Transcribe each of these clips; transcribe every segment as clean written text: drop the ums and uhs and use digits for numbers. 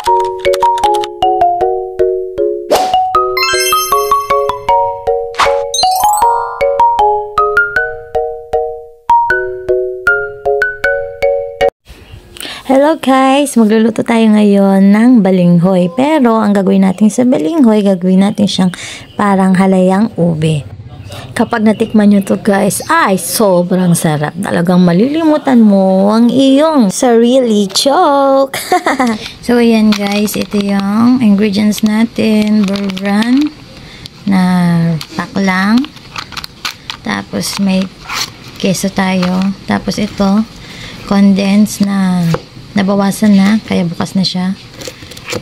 Hello guys! Magluluto tayo ngayon ng balinghoy. Pero ang gagawin natin sa balinghoy, gagawin natin siyang parang halayang ube. Kapag natikman nyo to guys, ay sobrang sarap. Talagang malilimutan mo ang iyong sarili. Joke! So ayan guys, ito yung ingredients natin. Bourbon na pack lang. Tapos may keso tayo. Tapos ito, condensed na nabawasan na, kaya bukas na siya.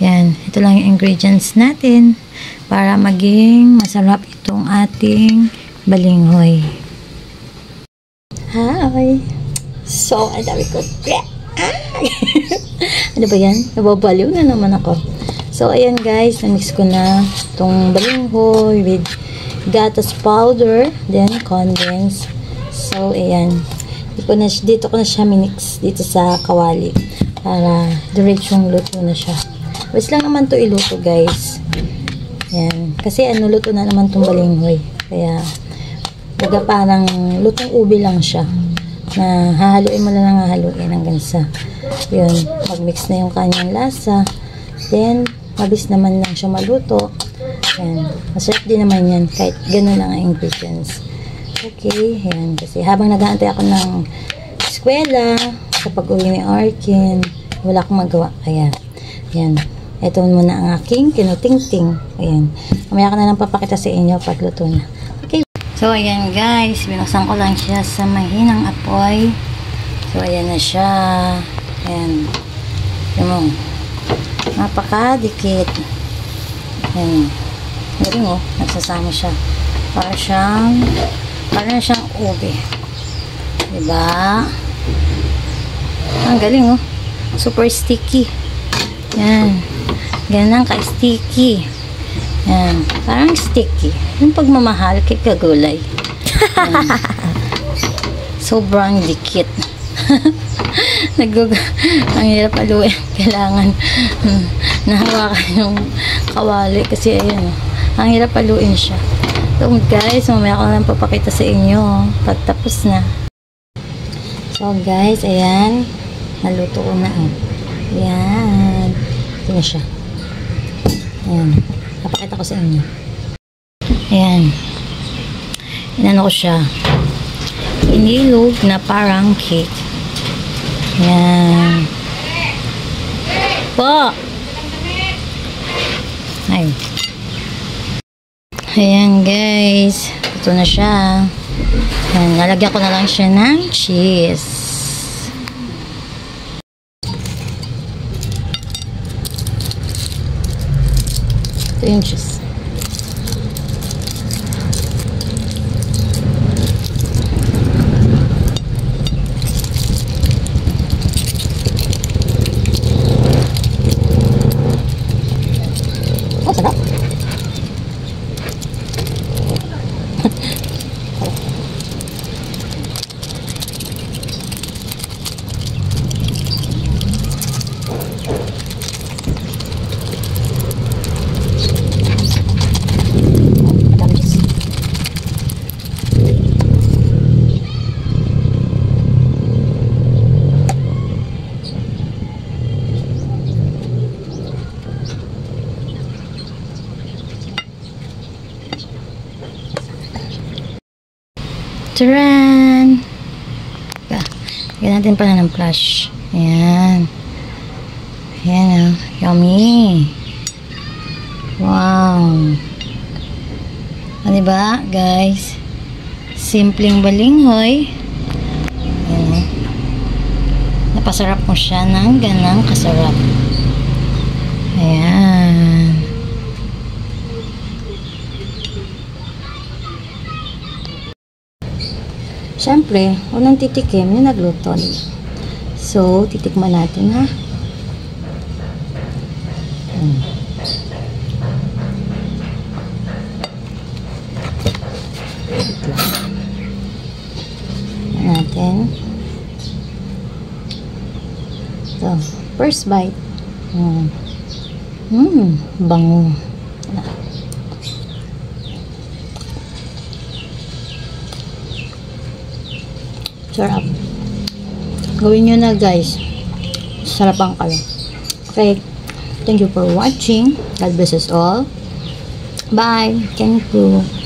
Yan, ito lang yung ingredients natin para maging masarap itong ating balinghoy. Hi! So, ang dami ko. Ano ba yan? Nababaliw na naman ako. So, ayan guys, na-mix ko na itong balinghoy with gatas powder, then condensed. So, ayan. Dito ko na siya minix dito sa kawali para diretsong luto na siya. Bas lang naman to iluto guys. Yan. Kasi luto na naman tong balinghoy. Kaya baga parang lutong ube lang siya. Na hahaluin mo na lang hahaluin hanggang sa yun, mag-mix na yung kanyang lasa. Then, mabis naman lang siya maluto. Yan. Masarap din naman yan kahit ganun lang ang ingredients. Okay, yan. Kasi habang nag-aantay ako ng eskwela, sa pag-uwi ni Arkin, wala akong magawa. Kaya, yan. Ito muna ang aking kinuting-ting. Ayan. Mamaya ko na lang papakita sa inyo pagluto na. Okay. So, ayan guys. Binuksan ko lang siya sa mahinang apoy. So, ayan na siya. Ayan. Ayan mo. Napakadikit. Ayan. Galing oh. Nagsasama siya. Para siyang ube. Diba? Ang galing oh. Super sticky. Yan. Ganang ka-sticky. Yan. Parang sticky. Yung pagmamahal kay kagulay. Sobrang dikit. Ang hirap aluin. Kailangan nahawakan yung kawali. Kasi ayan oh. Ang hirap aluin siya. So guys, mamaya ko lang papakita sa inyo pagtapos na. So guys, ayan. Naluto ko na. Ayan. Ito na siya. Ayan. Papakita ko sa inyo. Ayan. Inano ko siya. Inilog na parang cake. Ayan. Po! Ay. Ayan guys. Ito na siya. Ayan. Nalagyan ko na lang siya ng cheese. Ito yung cheese. Oh, sarap. Taran! Lagyan natin pala ng flash. Ayan. Ayan oh. Yummy! Wow! O diba, guys? Simpleng balinghoy. Ayan oh. Napasarap mo siya ng ganang kasarap. Ayan. Siyempre, unang titikim yung nagluto. So, titikman natin ha. Natin. So, first bite. Bango. Sarap. Gawin nyo na guys. Sarap ang kayo. Okay. Thank you for watching. God bless us all. Bye. Thank you.